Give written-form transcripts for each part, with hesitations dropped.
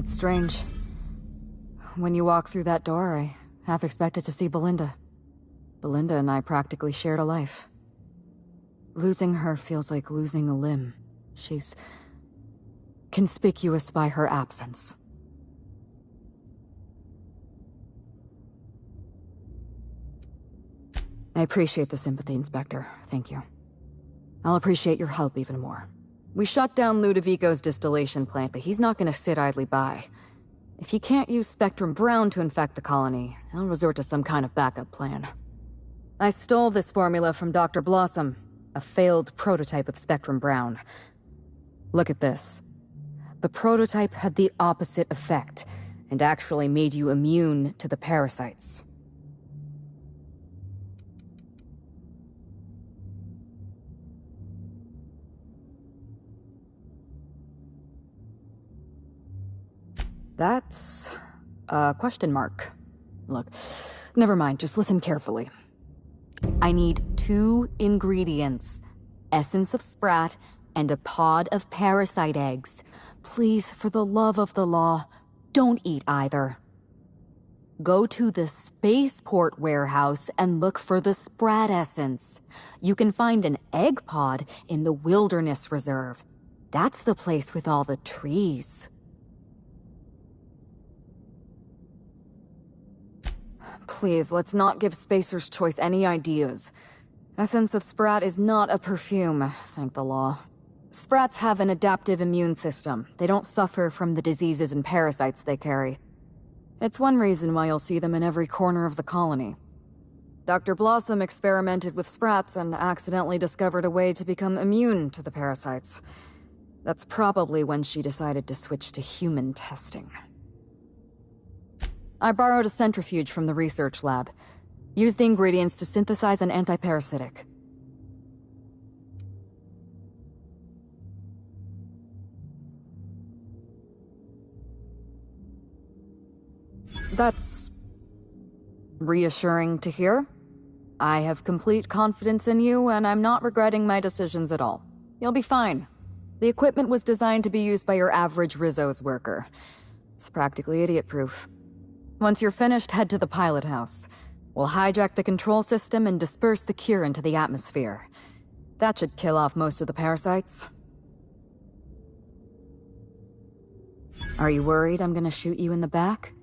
It's strange. When you walk through that door, I half expected to see Belinda. Belinda and I practically shared a life. Losing her feels like losing a limb. She's conspicuous by her absence. I appreciate the sympathy, Inspector. Thank you. I'll appreciate your help even more. We shut down Ludovico's distillation plant, but he's not gonna sit idly by. If he can't use Spectrum Brown to infect the colony, he'll resort to some kind of backup plan. I stole this formula from Dr. Blossom, a failed prototype of Spectrum Brown. Look at this. The prototype had the opposite effect, and actually made you immune to the parasites. That's a question mark. Look, never mind, just listen carefully. I need 2 ingredients. Essence of sprat and a pod of parasite eggs. Please, for the love of the law, don't eat either. Go to the spaceport warehouse and look for the sprat essence. You can find an egg pod in the wilderness reserve. That's the place with all the trees. Please, let's not give Spacer's Choice any ideas. Essence of Sprat is not a perfume, thank the law. Sprats have an adaptive immune system. They don't suffer from the diseases and parasites they carry. It's one reason why you'll see them in every corner of the colony. Dr. Blossom experimented with Sprats and accidentally discovered a way to become immune to the parasites. That's probably when she decided to switch to human testing. I borrowed a centrifuge from the research lab. Used the ingredients to synthesize an antiparasitic. That's reassuring to hear. I have complete confidence in you, and I'm not regretting my decisions at all. You'll be fine. The equipment was designed to be used by your average Rizzo's worker. It's practically idiot-proof. Once you're finished, head to the pilot house. We'll hijack the control system and disperse the cure into the atmosphere. That should kill off most of the parasites. Are you worried I'm gonna shoot you in the back?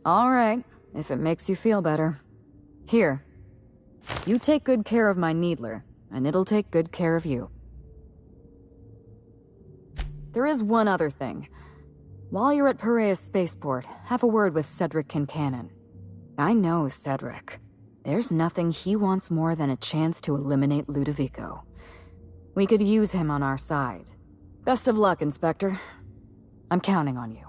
All right, if it makes you feel better. Here. You take good care of my needler, and it'll take good care of you. There is one other thing. While you're at Piraeus Spaceport, have a word with Cedric Kincannon. I know Cedric. There's nothing he wants more than a chance to eliminate Ludovico. We could use him on our side. Best of luck, Inspector. I'm counting on you.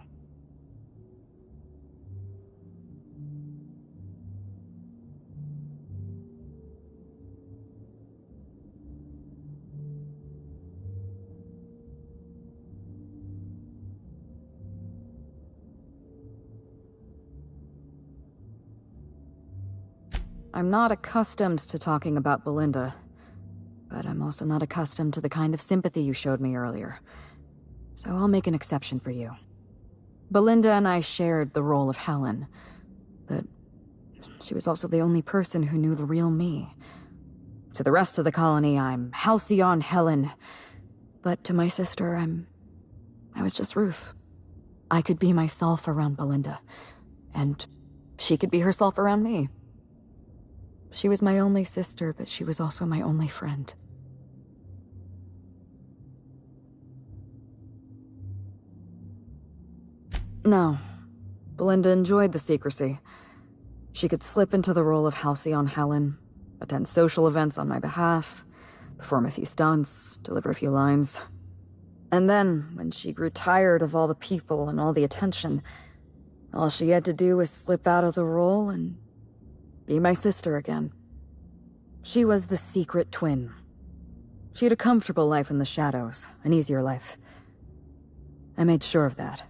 I'm not accustomed to talking about Belinda, but I'm also not accustomed to the kind of sympathy you showed me earlier. So I'll make an exception for you. Belinda and I shared the role of Helen, but she was also the only person who knew the real me. To the rest of the colony, I'm Halcyon Helen, but to my sister, I was just Ruth. I could be myself around Belinda, and she could be herself around me. She was my only sister, but she was also my only friend. No. Belinda enjoyed the secrecy. She could slip into the role of Halcyon Helen, attend social events on my behalf, perform a few stunts, deliver a few lines. And then, when she grew tired of all the people and all the attention, all she had to do was slip out of the role and be my sister again. She was the secret twin. She had a comfortable life in the shadows, an easier life. I made sure of that.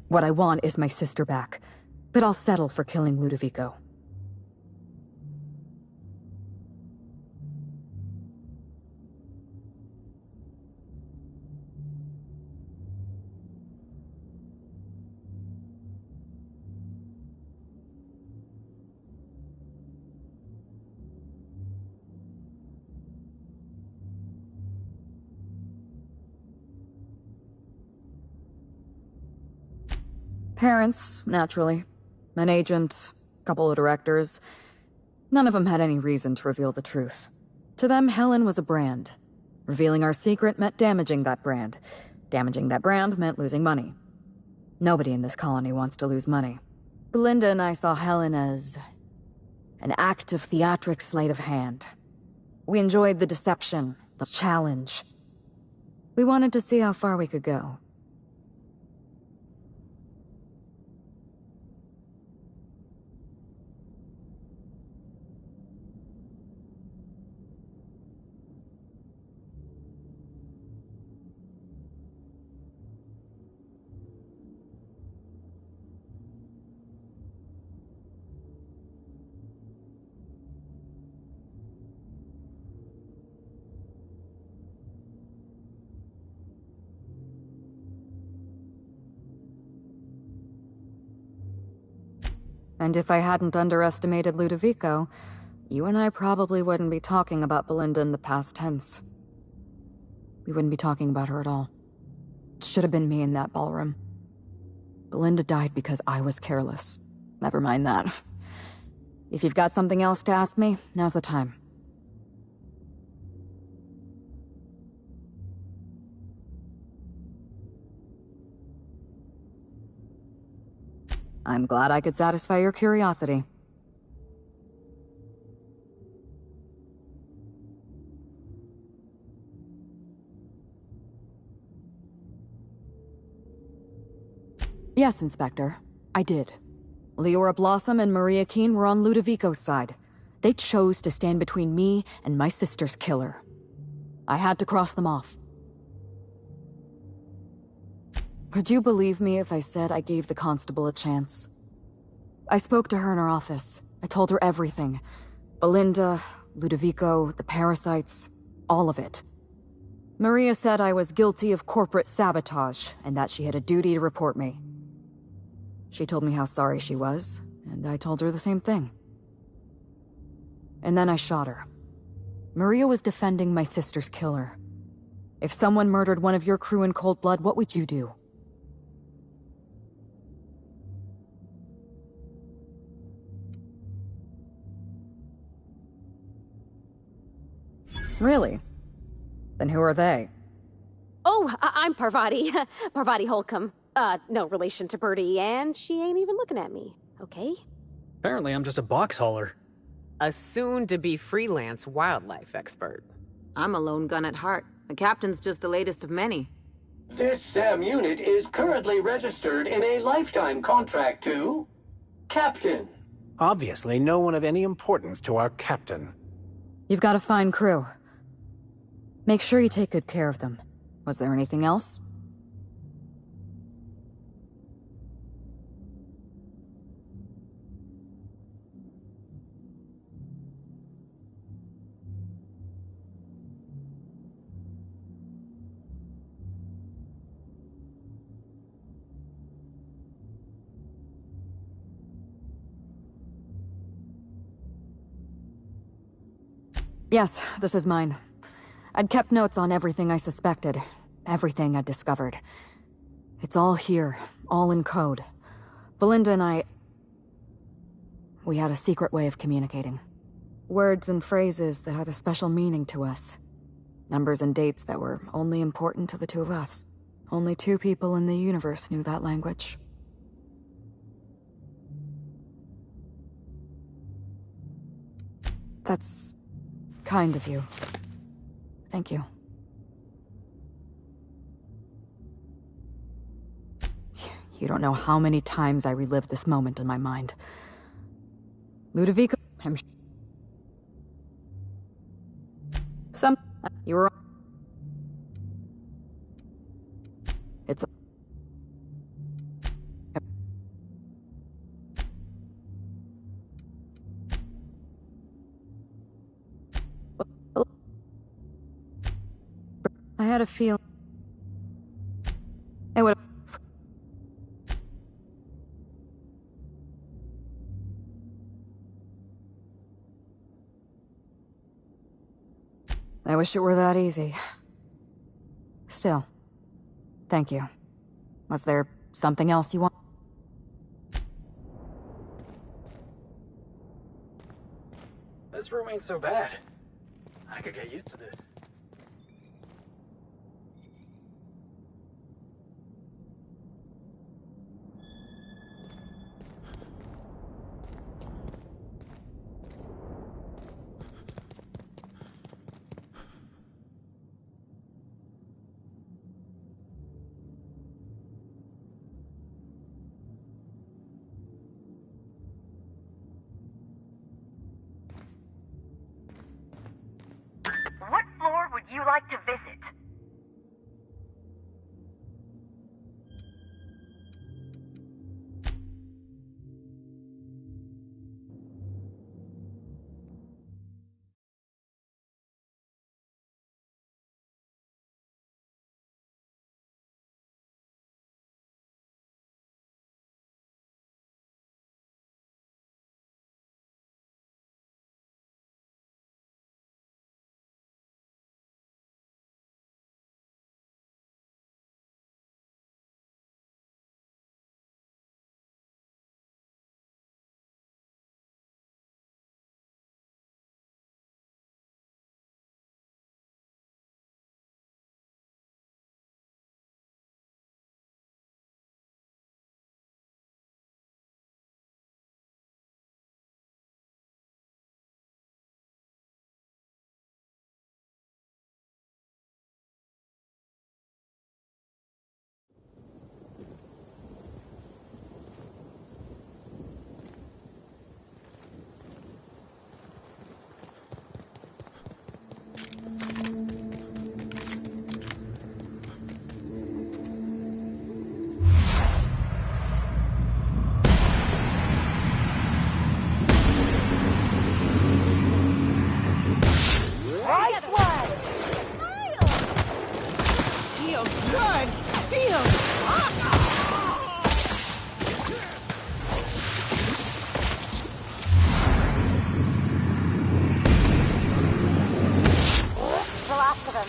What I want is my sister back, but I'll settle for killing Ludovico. Parents, naturally. An agent, a couple of directors. None of them had any reason to reveal the truth. To them, Helen was a brand. Revealing our secret meant damaging that brand. Damaging that brand meant losing money. Nobody in this colony wants to lose money. Belinda and I saw Helen as an act of theatric sleight of hand. We enjoyed the deception, the challenge. We wanted to see how far we could go. And if I hadn't underestimated Ludovico, you and I probably wouldn't be talking about Belinda in the past tense. We wouldn't be talking about her at all. It should have been me in that ballroom. Belinda died because I was careless. Never mind that. If you've got something else to ask me, now's the time. I'm glad I could satisfy your curiosity. Yes, Inspector. I did. Leora Blossom and Maria Keene were on Ludovico's side. They chose to stand between me and my sister's killer. I had to cross them off. Would you believe me if I said I gave the constable a chance? I spoke to her in her office. I told her everything. Belinda, Ludovico, the parasites, all of it. Maria said I was guilty of corporate sabotage, and that she had a duty to report me. She told me how sorry she was, and I told her the same thing. And then I shot her. Maria was defending my sister's killer. If someone murdered one of your crew in cold blood, what would you do? Really? Then who are they? Oh, I'm Parvati. Parvati Holcomb. No relation to Birdie, and she ain't even looking at me, okay? Apparently I'm just a box hauler. A soon-to-be freelance wildlife expert. I'm a lone gun at heart. The captain's just the latest of many. This SAM unit is currently registered in a lifetime contract to... Captain. Obviously, no one of any importance to our captain. You've got a fine crew. Make sure you take good care of them. Was there anything else? Yes, this is mine. I'd kept notes on everything I suspected, everything I'd discovered. It's all here, all in code. Belinda and we had a secret way of communicating. Words and phrases that had a special meaning to us. Numbers and dates that were only important to the two of us. Only two people in the universe knew that language. That's kind of you. Thank you. You don't know how many times I relived this moment in my mind. Ludovico, you were... had a feeling it would. I wish it were that easy. Still, thank you. Was there something else you want? This room ain't so bad. I could get used to this. What floor would you like to visit? The last of them.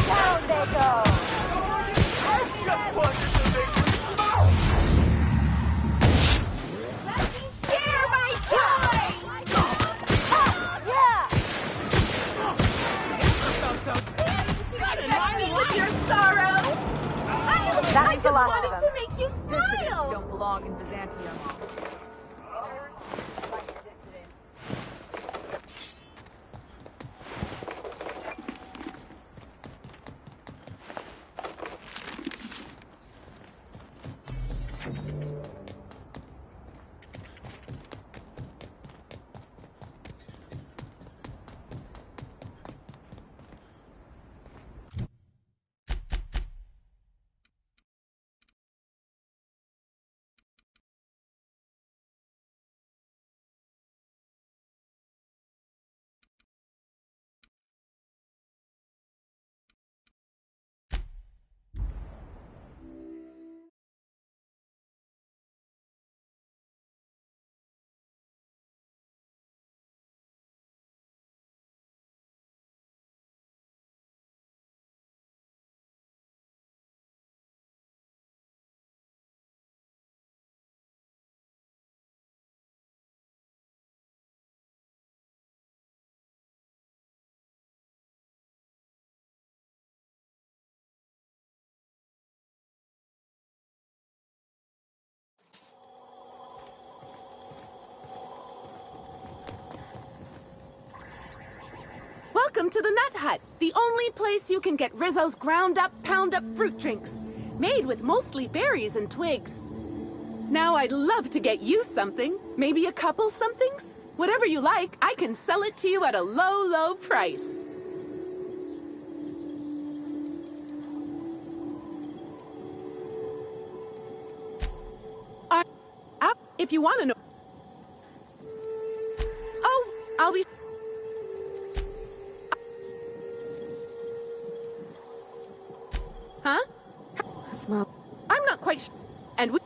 Down they go! Share my joy! Yeah! With your sorrow! I just wanted to make you smile! Don't belong in Byzantium. Welcome to the Nut Hut, the only place you can get Rizzo's ground-up, pound-up fruit drinks, made with mostly berries and twigs. Now I'd love to get you something, maybe a couple somethings. Whatever you like, I can sell it to you at a low, low price. Up if you want to know. Oh, I'll be... Huh? Smell. I'm not quite sure. And we...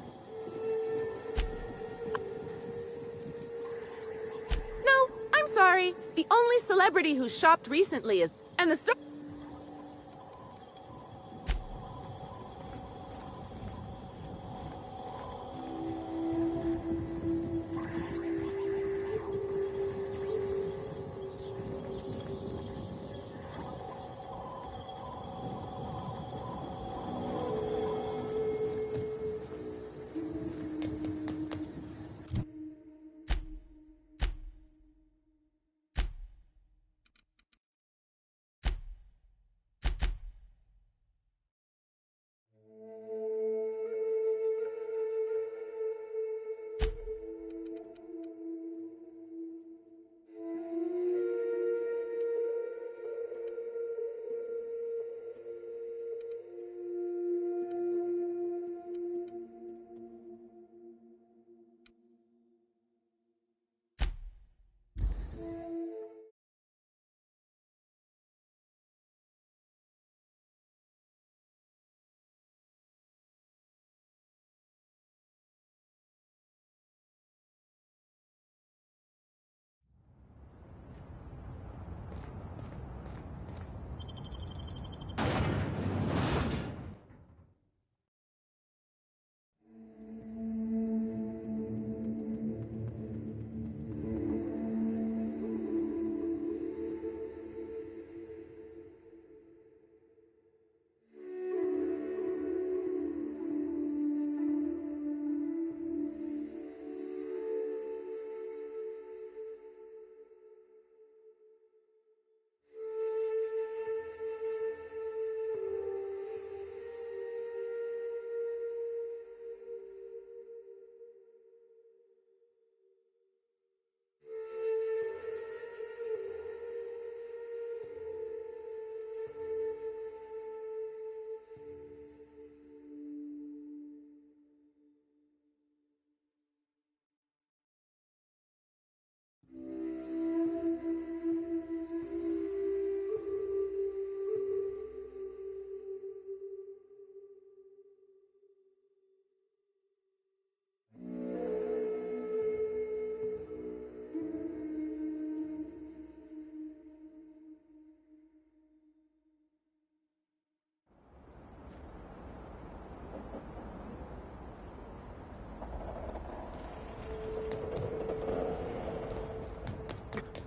No, I'm sorry. The only celebrity who shopped recently is... And the store...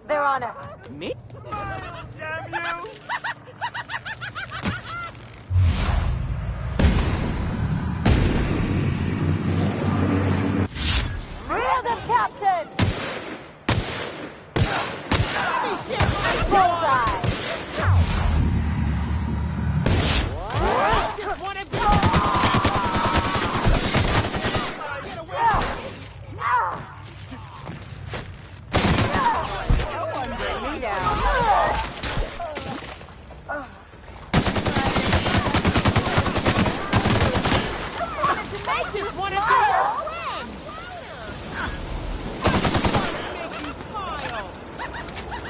They're on us. Me? Damn you! We're the captain! Bullseye! Just one of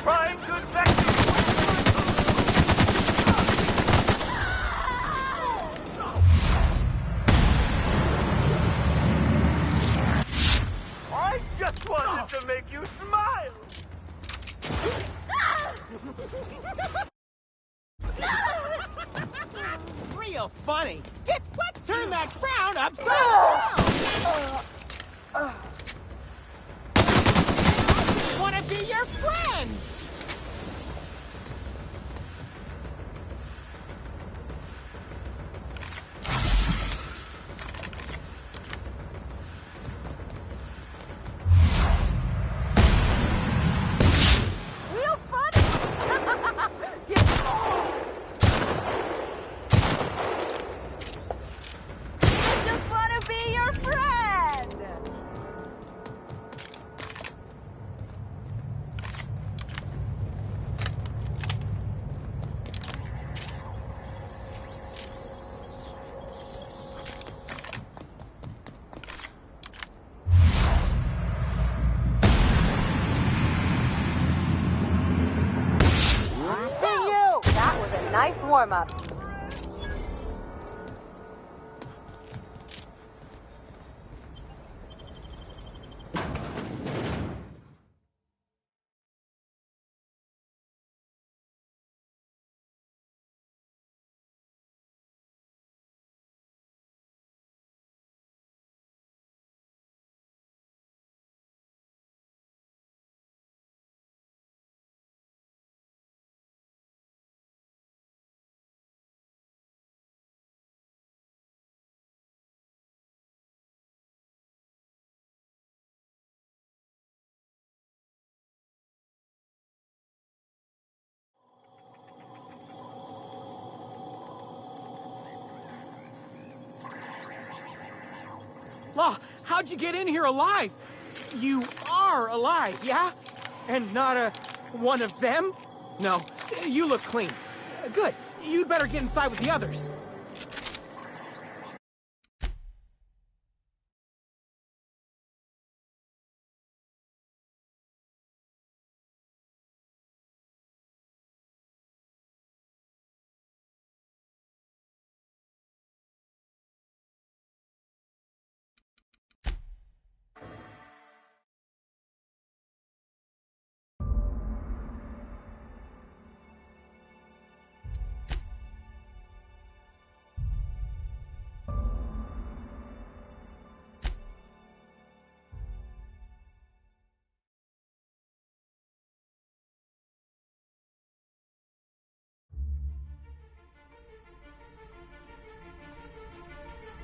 Prime good vector! I just wanted to make you smile! real funny. Let's turn that crown upside down! I want to be your friend! Real funny! Nice warm-up. Law, how'd you get in here alive? You are alive, yeah? And not one of them? No, you look clean. Good. You'd better get inside with the others.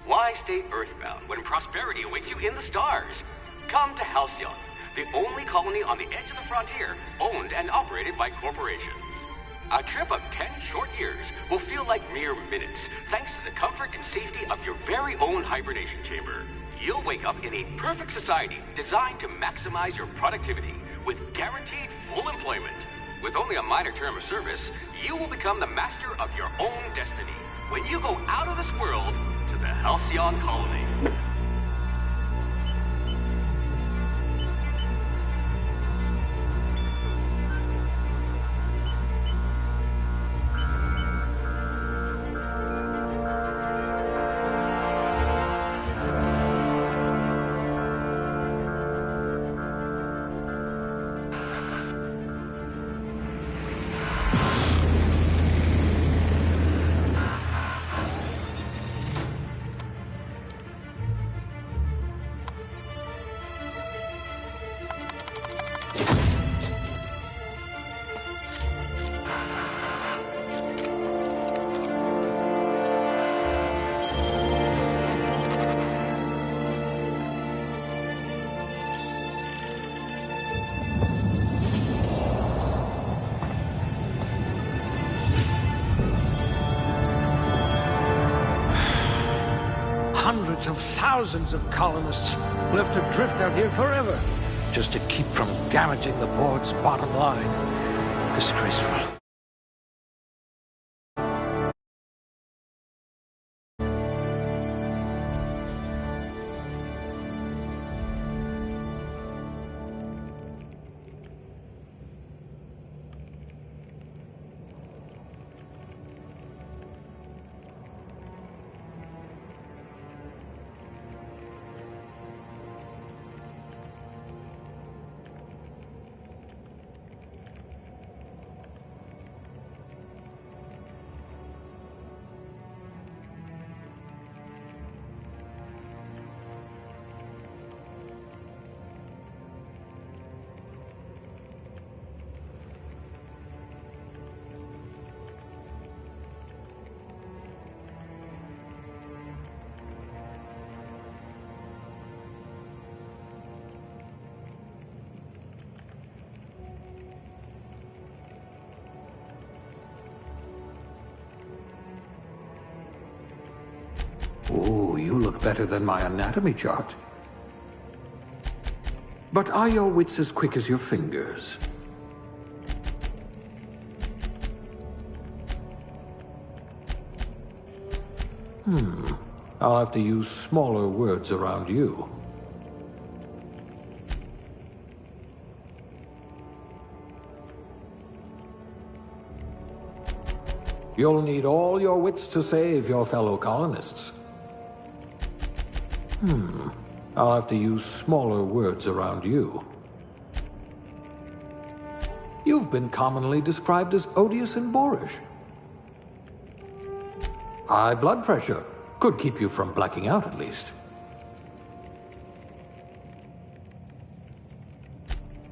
Why stay earthbound when prosperity awaits you in the stars? Come to Halcyon, the only colony on the edge of the frontier, owned and operated by corporations. A trip of 10 short years will feel like mere minutes, thanks to the comfort and safety of your very own hibernation chamber. You'll wake up in a perfect society designed to maximize your productivity with guaranteed full employment. With only a minor term of service, you will become the master of your own destiny when you go out of this world to the Halcyon colony. Hundreds of thousands of colonists left adrift out here forever, just to keep from damaging the board's bottom line. Disgraceful. Oh, you look better than my anatomy chart. But are your wits as quick as your fingers? I'll have to use smaller words around you. You'll need all your wits to save your fellow colonists. I'll have to use smaller words around you. You've been commonly described as odious and boorish. High blood pressure. Could keep you from blacking out, at least.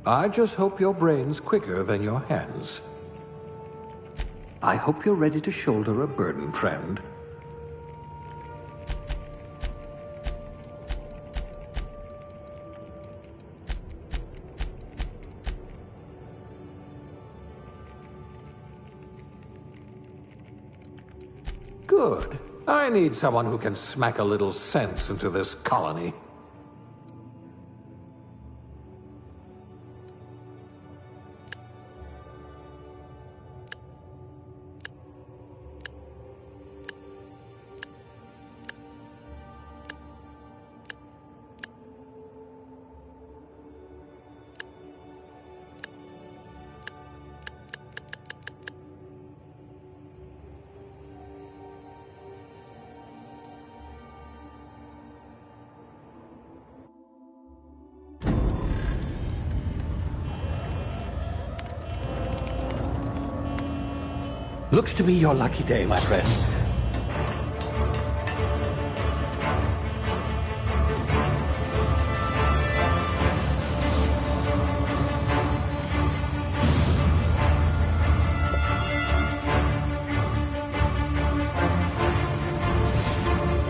I just hope your brain's quicker than your hands. I hope you're ready to shoulder a burden, friend. Good. I need someone who can smack a little sense into this colony. Looks to be your lucky day, my friend.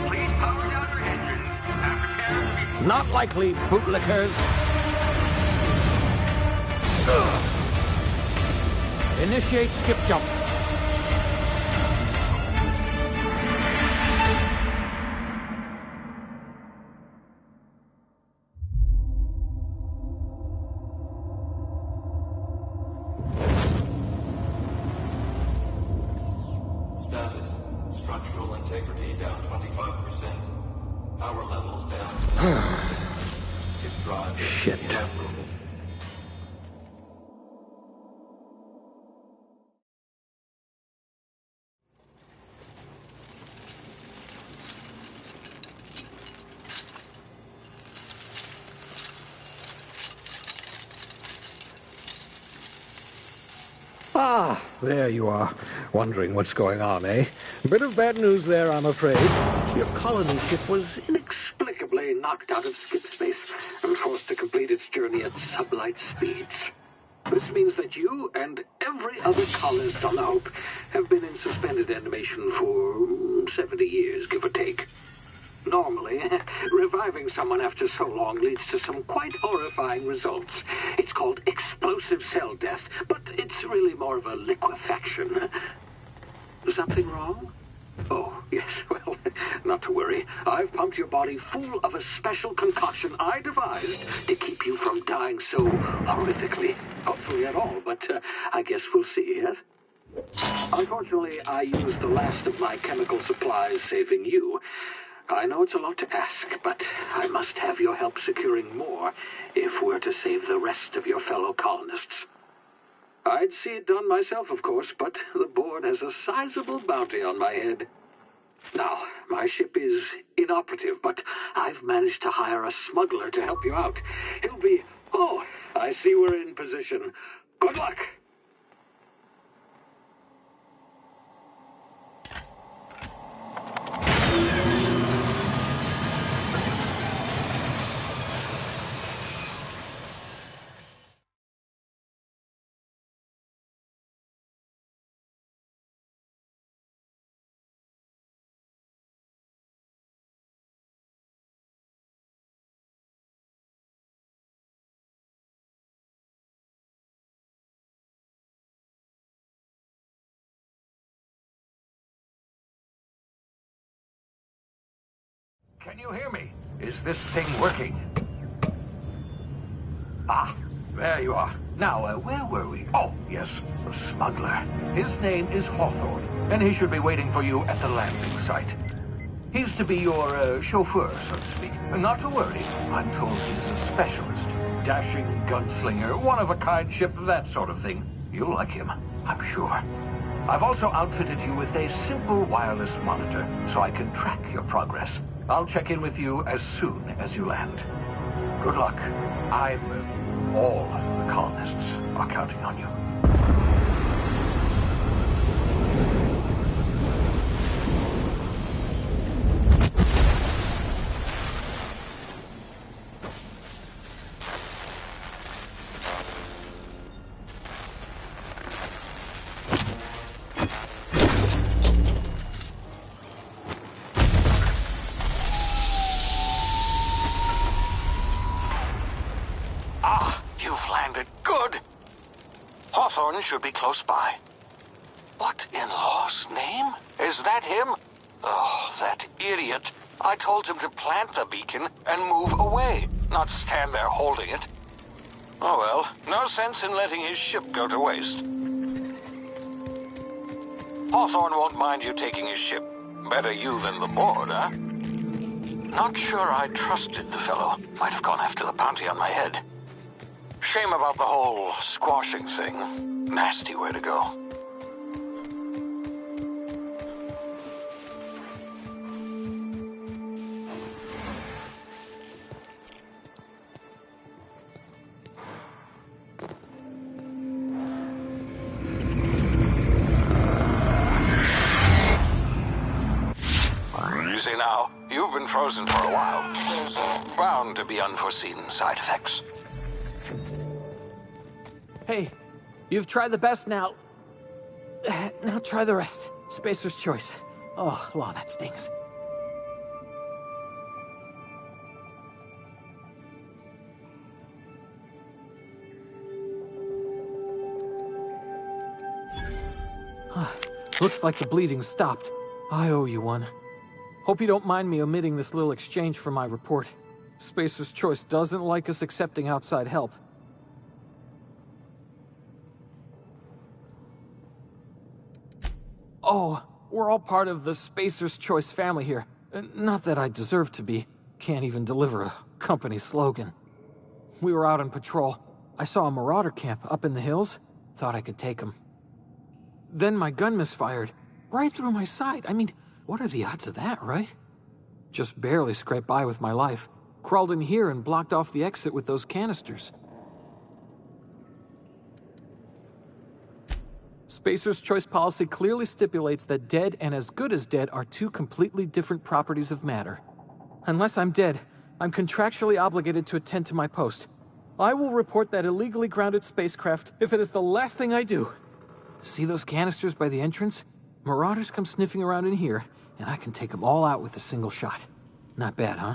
Please power down your engines and prepare to be... Not likely, bootlickers. Initiate skip jump. Status. Structural integrity down 25%. Power levels down. His drive is Shit. inoperable. Ah, there you are. Wondering what's going on, eh? Bit of bad news there, I'm afraid. Your colony ship was inexplicably knocked out of skip space and forced to complete its journey at sublight speeds. This means that you and every other colonist on the Hope have been in suspended animation for 70 years, give or take. Normally, reviving someone after so long leads to some quite horrifying results. It's called explosive cell death, but it's really more of a liquefaction. Something wrong? Oh, yes, well, not to worry. I've pumped your body full of a special concoction I devised to keep you from dying so horrifically. Hopefully at all, but I guess we'll see, yes? Unfortunately, I used the last of my chemical supplies saving you. I know it's a lot to ask, but I must have your help securing more if we're to save the rest of your fellow colonists. I'd see it done myself, of course, but the board has a sizable bounty on my head. Now, my ship is inoperative, but I've managed to hire a smuggler to help you out. He'll be... Oh, I see we're in position. Good luck! Can you hear me? Is this thing working? Ah, there you are. Now, where were we? Oh, yes, the smuggler. His name is Hawthorne, and he should be waiting for you at the landing site. He's to be your chauffeur, so to speak. Not to worry, I'm told he's a specialist. Dashing gunslinger, one-of-a-kind ship, that sort of thing. You'll like him, I'm sure. I've also outfitted you with a simple wireless monitor, so I can track your progress. I'll check in with you as soon as you land. Good luck. All the colonists are counting on you. Should be close by. What in law's name? Is that him? Oh, that idiot. I told him to plant the beacon and move away, not stand there holding it. Oh well, no sense in letting his ship go to waste. Hawthorne won't mind you taking his ship. Better you than the board, huh? Not sure I trusted the fellow. Might have gone after the bounty on my head. Shame about the whole squashing thing. Nasty way to go. Easy now. You've been frozen for a while. There's bound to be unforeseen side effects. Hey, you've tried the best now. Now try the rest. Spacer's choice. Oh, law, that stings. Looks like the bleeding stopped. I owe you one. Hope you don't mind me omitting this little exchange from my report. Spacer's choice doesn't like us accepting outside help. Oh, we're all part of the Spacer's Choice family here. Not that I deserve to be. Can't even deliver a company slogan. We were out on patrol. I saw a marauder camp up in the hills. Thought I could take them. Then my gun misfired. Right through my side. I mean, what are the odds of that, right? Just barely scraped by with my life. Crawled in here and blocked off the exit with those canisters. Spacer's Choice policy clearly stipulates that dead and as good as dead are two completely different properties of matter. Unless I'm dead, I'm contractually obligated to attend to my post. I will report that illegally grounded spacecraft if it is the last thing I do. See those canisters by the entrance? Marauders come sniffing around in here, and I can take them all out with a single shot. Not bad, huh?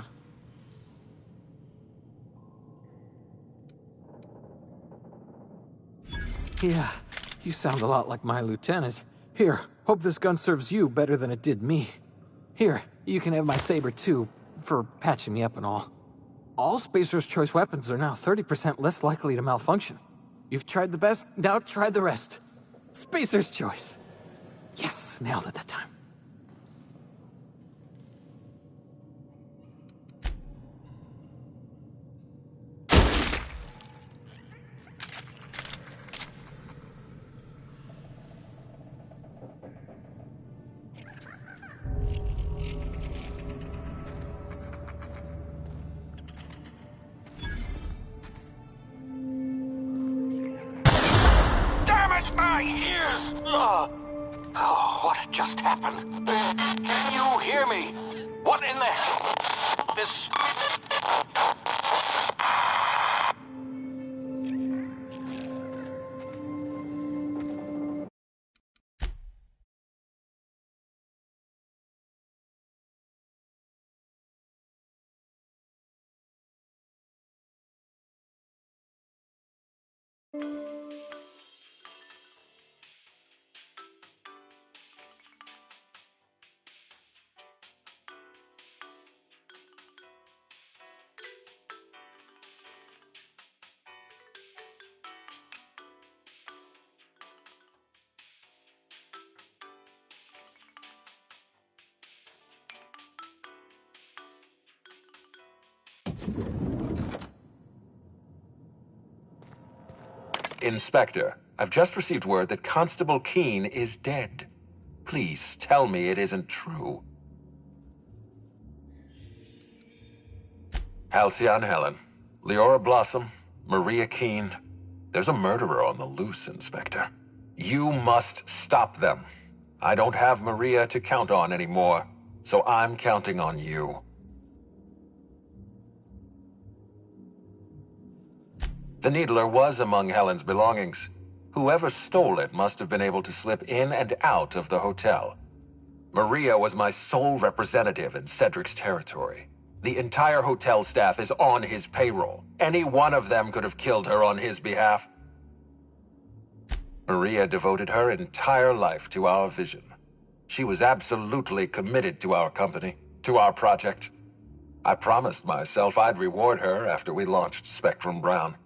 Yeah, you sound a lot like my lieutenant. Here, hope this gun serves you better than it did me. Here, you can have my saber too, for patching me up and all. All Spacer's Choice weapons are now 30% less likely to malfunction. You've tried the best, now try the rest. Spacer's Choice. Yes, nailed it that time. My ears! Oh, what just happened? Can you hear me? What in the hell? This... Inspector, I've just received word that Constable Keene is dead. Please tell me it isn't true. Halcyon Helen, Leora Blossom, Maria Keene. There's a murderer on the loose, Inspector. You must stop them. I don't have Maria to count on anymore, so I'm counting on you. The Needler was among Helen's belongings. Whoever stole it must have been able to slip in and out of the hotel. Maria was my sole representative in Cedric's territory. The entire hotel staff is on his payroll. Any one of them could have killed her on his behalf. Maria devoted her entire life to our vision. She was absolutely committed to our company, to our project. I promised myself I'd reward her after we launched Spectrum Brown.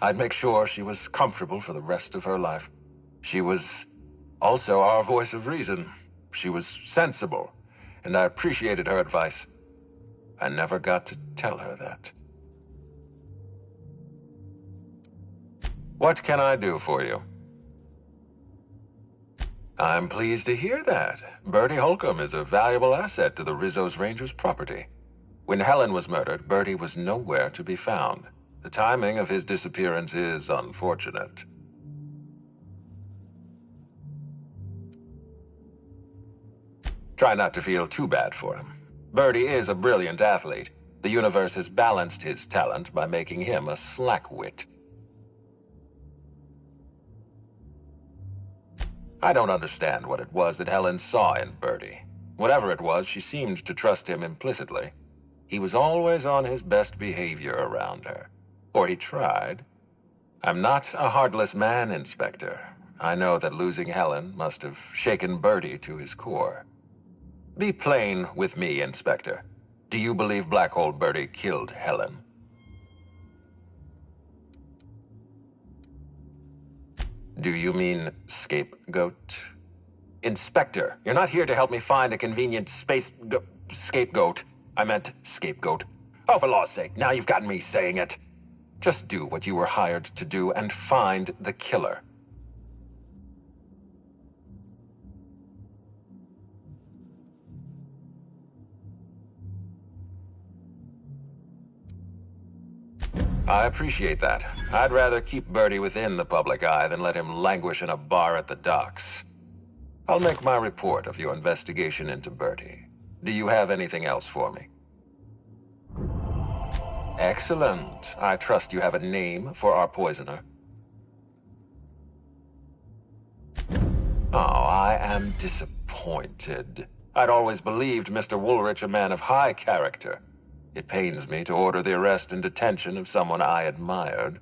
I'd make sure she was comfortable for the rest of her life. She was also our voice of reason. She was sensible, and I appreciated her advice. I never got to tell her that. What can I do for you? I'm pleased to hear that. Bertie Holcomb is a valuable asset to the Rizzo's Rangers property. When Helen was murdered, Bertie was nowhere to be found. The timing of his disappearance is unfortunate. Try not to feel too bad for him. Bertie is a brilliant athlete. The universe has balanced his talent by making him a slackwit. I don't understand what it was that Helen saw in Bertie. Whatever it was, she seemed to trust him implicitly. He was always on his best behavior around her. Or he tried. I'm not a heartless man, Inspector. I know that losing Helen must have shaken Bertie to his core. Be plain with me, Inspector. Do you believe Black Hole Bertie killed Helen? Do you mean scapegoat? Inspector, you're not here to help me find a convenient scapegoat. I meant scapegoat. Oh, for law's sake, now you've got me saying it. Just do what you were hired to do and find the killer. I appreciate that. I'd rather keep Bertie within the public eye than let him languish in a bar at the docks. I'll make my report of your investigation into Bertie. Do you have anything else for me? Excellent. I trust you have a name for our poisoner. Oh, I am disappointed. I'd always believed Mr. Woolrich a man of high character. It pains me to order the arrest and detention of someone I admired.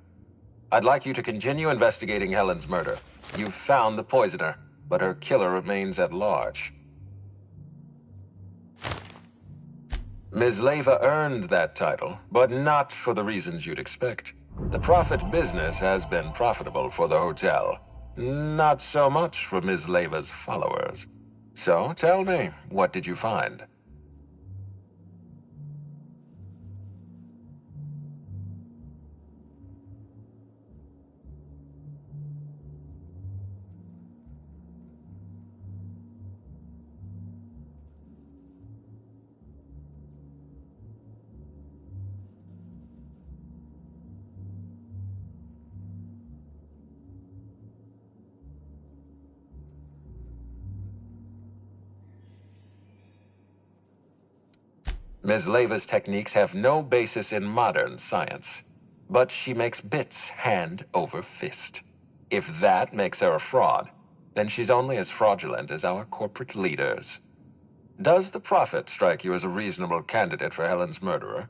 I'd like you to continue investigating Helen's murder. You've found the poisoner, but her killer remains at large. Ms. Leyva earned that title, but not for the reasons you'd expect. The profit business has been profitable for the hotel. Not so much for Ms. Leyva's followers. So, tell me, what did you find? Ms. Leyva's techniques have no basis in modern science, but she makes bits hand over fist. If that makes her a fraud, then she's only as fraudulent as our corporate leaders. Does the Prophet strike you as a reasonable candidate for Helen's murderer?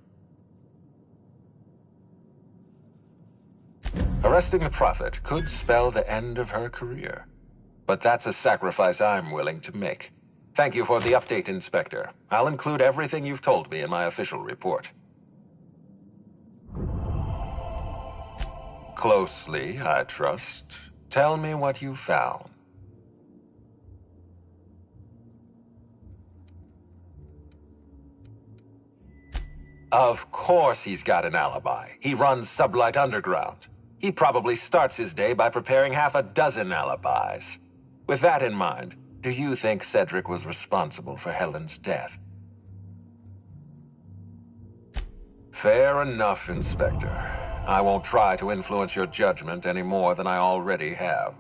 Arresting the Prophet could spell the end of her career, but that's a sacrifice I'm willing to make. Thank you for the update, Inspector. I'll include everything you've told me in my official report. Closely, I trust. Tell me what you found. Of course he's got an alibi. He runs Sublight Underground. He probably starts his day by preparing half a dozen alibis. With that in mind, do you think Cedric was responsible for Helen's death? Fair enough, Inspector. I won't try to influence your judgment any more than I already have.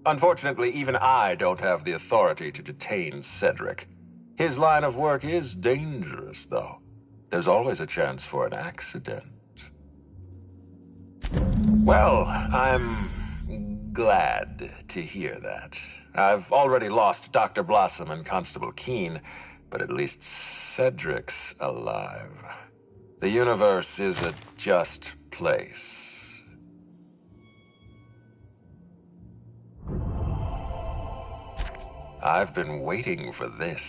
Unfortunately, even I don't have the authority to detain Cedric. His line of work is dangerous, though. There's always a chance for an accident. Well, I'm glad to hear that. I've already lost Dr. Blossom and Constable Keene, but at least Cedric's alive. The universe is a just place. I've been waiting for this.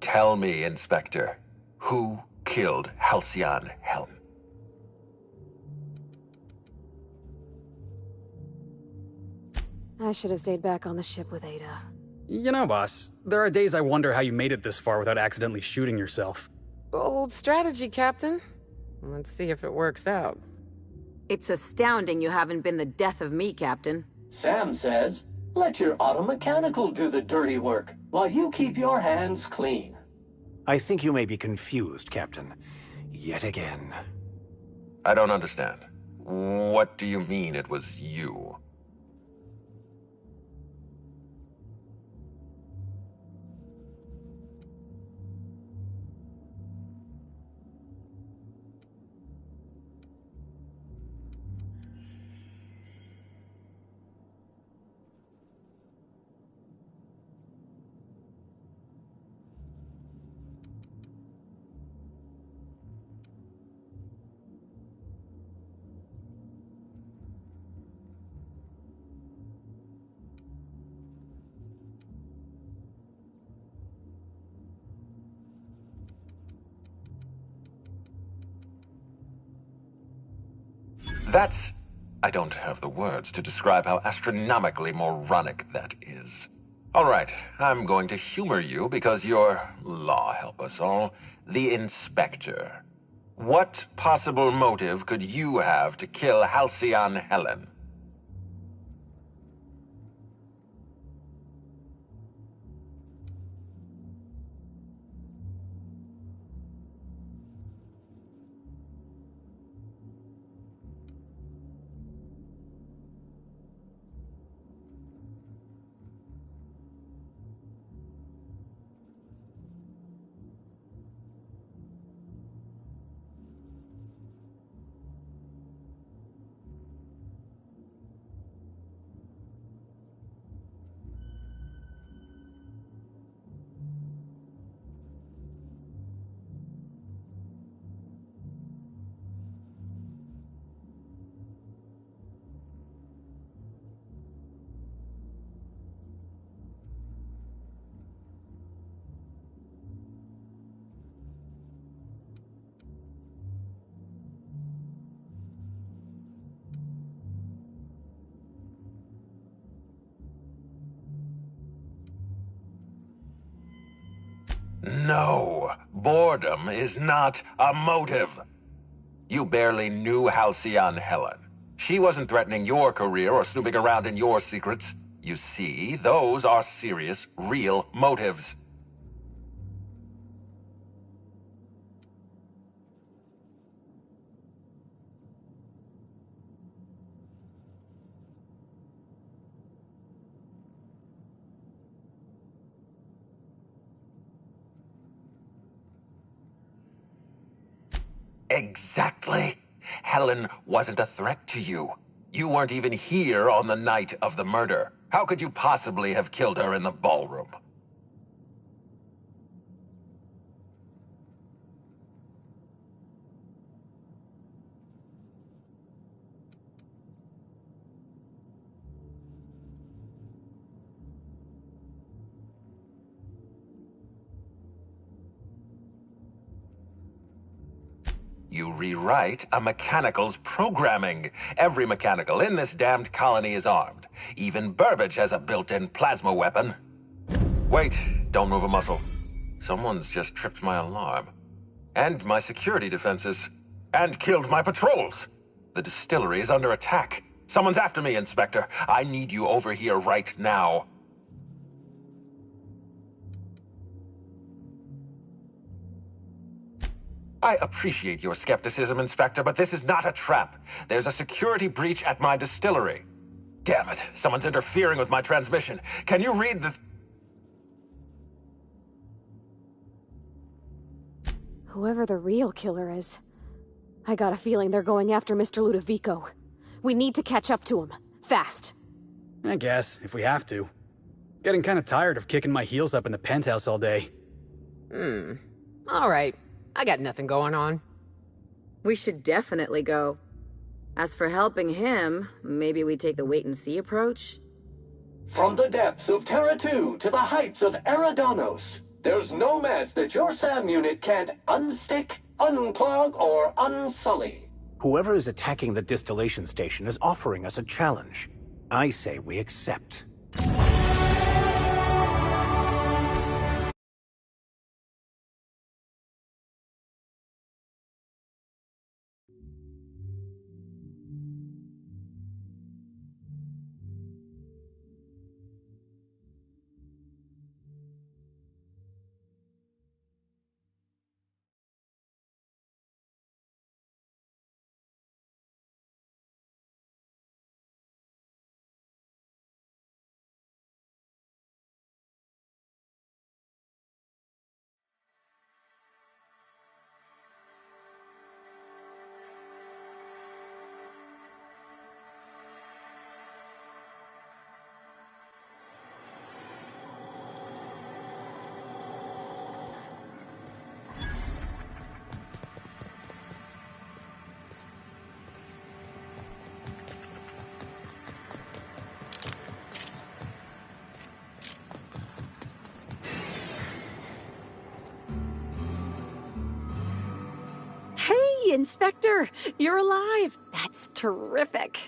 Tell me, Inspector, who killed Halcyon Helen? I should have stayed back on the ship with Ada. You know, boss, there are days I wonder how you made it this far without accidentally shooting yourself. Bold strategy, Captain. Let's see if it works out. It's astounding you haven't been the death of me, Captain. Sam says, let your automechanical do the dirty work, while you keep your hands clean. I think you may be confused, Captain. Yet again. I don't understand. What do you mean it was you? I don't have the words to describe how astronomically moronic that is. All right, I'm going to humor you because you're, law help us all, the Inspector. What possible motive could you have to kill Halcyon Helen? No, boredom is not a motive. You barely knew Halcyon Helen. She wasn't threatening your career or snooping around in your secrets. You see, those are serious, real motives. Exactly. Helen wasn't a threat to you. You weren't even here on the night of the murder. How could you possibly have killed her in the ballroom? You rewrite a mechanical's programming. Every mechanical in this damned colony is armed. Even Burbage has a built-in plasma weapon. Wait, don't move a muscle. Someone's just tripped my alarm. And my security defenses. And killed my patrols. The distillery is under attack. Someone's after me, Inspector. I need you over here right now. I appreciate your skepticism, Inspector, but this is not a trap. There's a security breach at my distillery. Damn it, someone's interfering with my transmission. Can you read the... Whoever the real killer is, I got a feeling they're going after Mr. Ludovico. We need to catch up to him. Fast. I guess, if we have to. Getting kind of tired of kicking my heels up in the penthouse all day. All right. I got nothing going on. We should definitely go. As for helping him, maybe we take the wait-and-see approach? From the depths of Terra 2 to the heights of Eridanos, there's no mess that your SAM unit can't unstick, unclog, or unsully. Whoever is attacking the distillation station is offering us a challenge. I say we accept. Hey, Inspector! You're alive! That's terrific.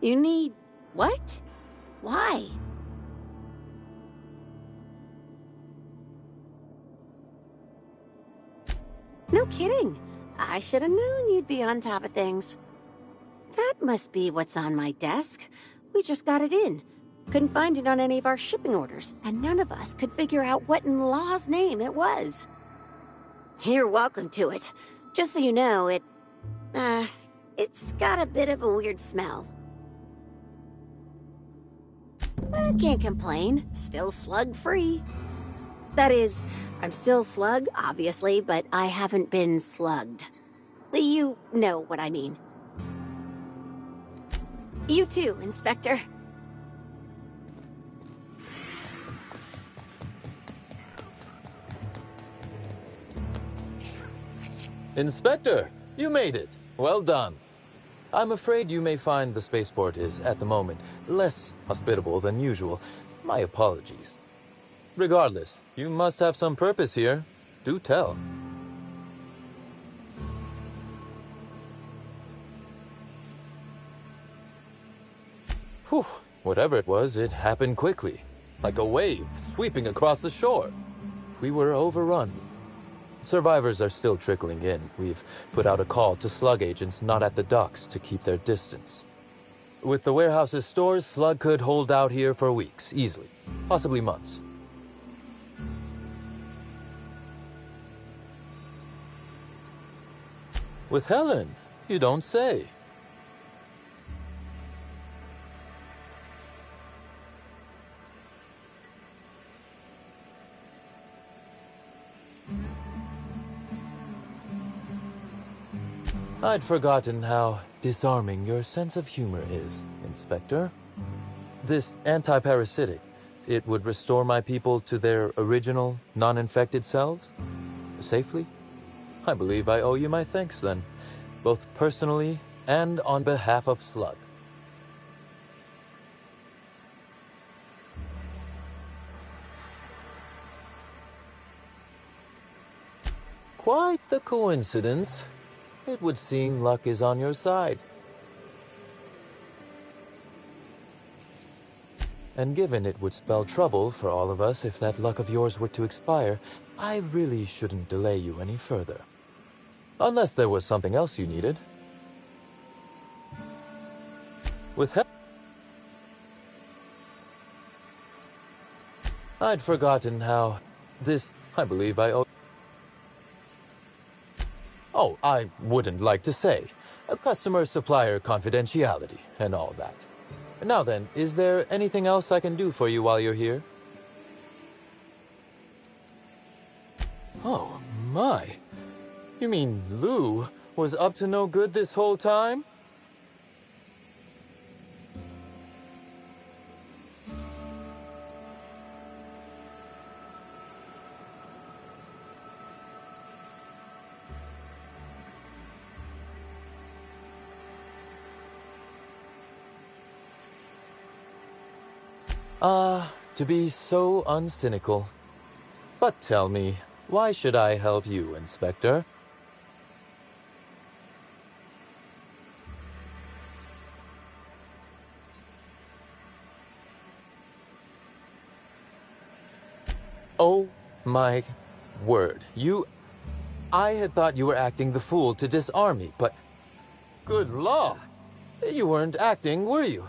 You need... what? Why? No kidding. I should have known you'd be on top of things. That must be what's on my desk. We just got it in. Couldn't find it on any of our shipping orders, and none of us could figure out what in law's name it was. You're welcome to it. Just so you know, it's got a bit of a weird smell. I can't complain. Still slug-free. That is, I'm still slug, obviously, but I haven't been slugged. You know what I mean. You too, Inspector. Inspector, you made it. Well done. I'm afraid you may find the spaceport is, at the moment, less hospitable than usual. My apologies. Regardless, you must have some purpose here. Do tell. Whew, whatever it was, it happened quickly. Like a wave sweeping across the shore. We were overrun. Survivors are still trickling in. We've put out a call to slug agents not at the docks to keep their distance. With the warehouse's stores, slug could hold out here for weeks, easily. Possibly months. With Helen, you don't say. I'd forgotten how disarming your sense of humor is, Inspector. This anti-parasitic, it would restore my people to their original, non-infected selves? Safely? I believe I owe you my thanks then, both personally and on behalf of Slug. Quite the coincidence. It would seem luck is on your side. And given it would spell trouble for all of us if that luck of yours were to expire, I really shouldn't delay you any further. Unless there was something else you needed. With help... I'd forgotten how this... I believe I owe... Oh, I wouldn't like to say. A customer-supplier confidentiality and all that. Now then, is there anything else I can do for you while you're here? Oh, my. You mean Lou was up to no good this whole time? To be so uncynical. But tell me, why should I help you, Inspector? Oh my word, I had thought you were acting the fool to disarm me, but... Good law! You weren't acting, were you?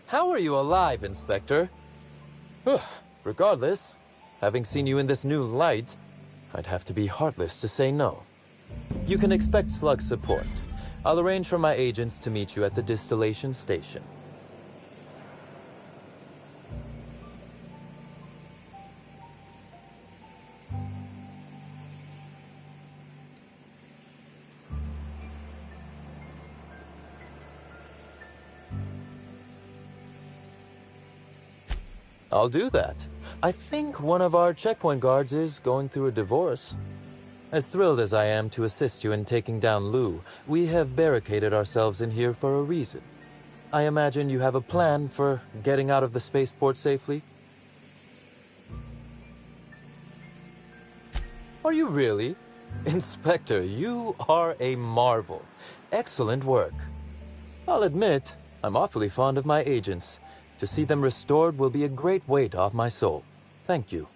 How are you alive, Inspector? Regardless, having seen you in this new light, I'd have to be heartless to say no. You can expect slug support. I'll arrange for my agents to meet you at the distillation station. I'll do that. I think one of our checkpoint guards is going through a divorce. As thrilled as I am to assist you in taking down Lou, we have barricaded ourselves in here for a reason. I imagine you have a plan for getting out of the spaceport safely? Are you really? Inspector, you are a marvel. Excellent work. I'll admit, I'm awfully fond of my agents. To see them restored will be a great weight off my soul. Thank you.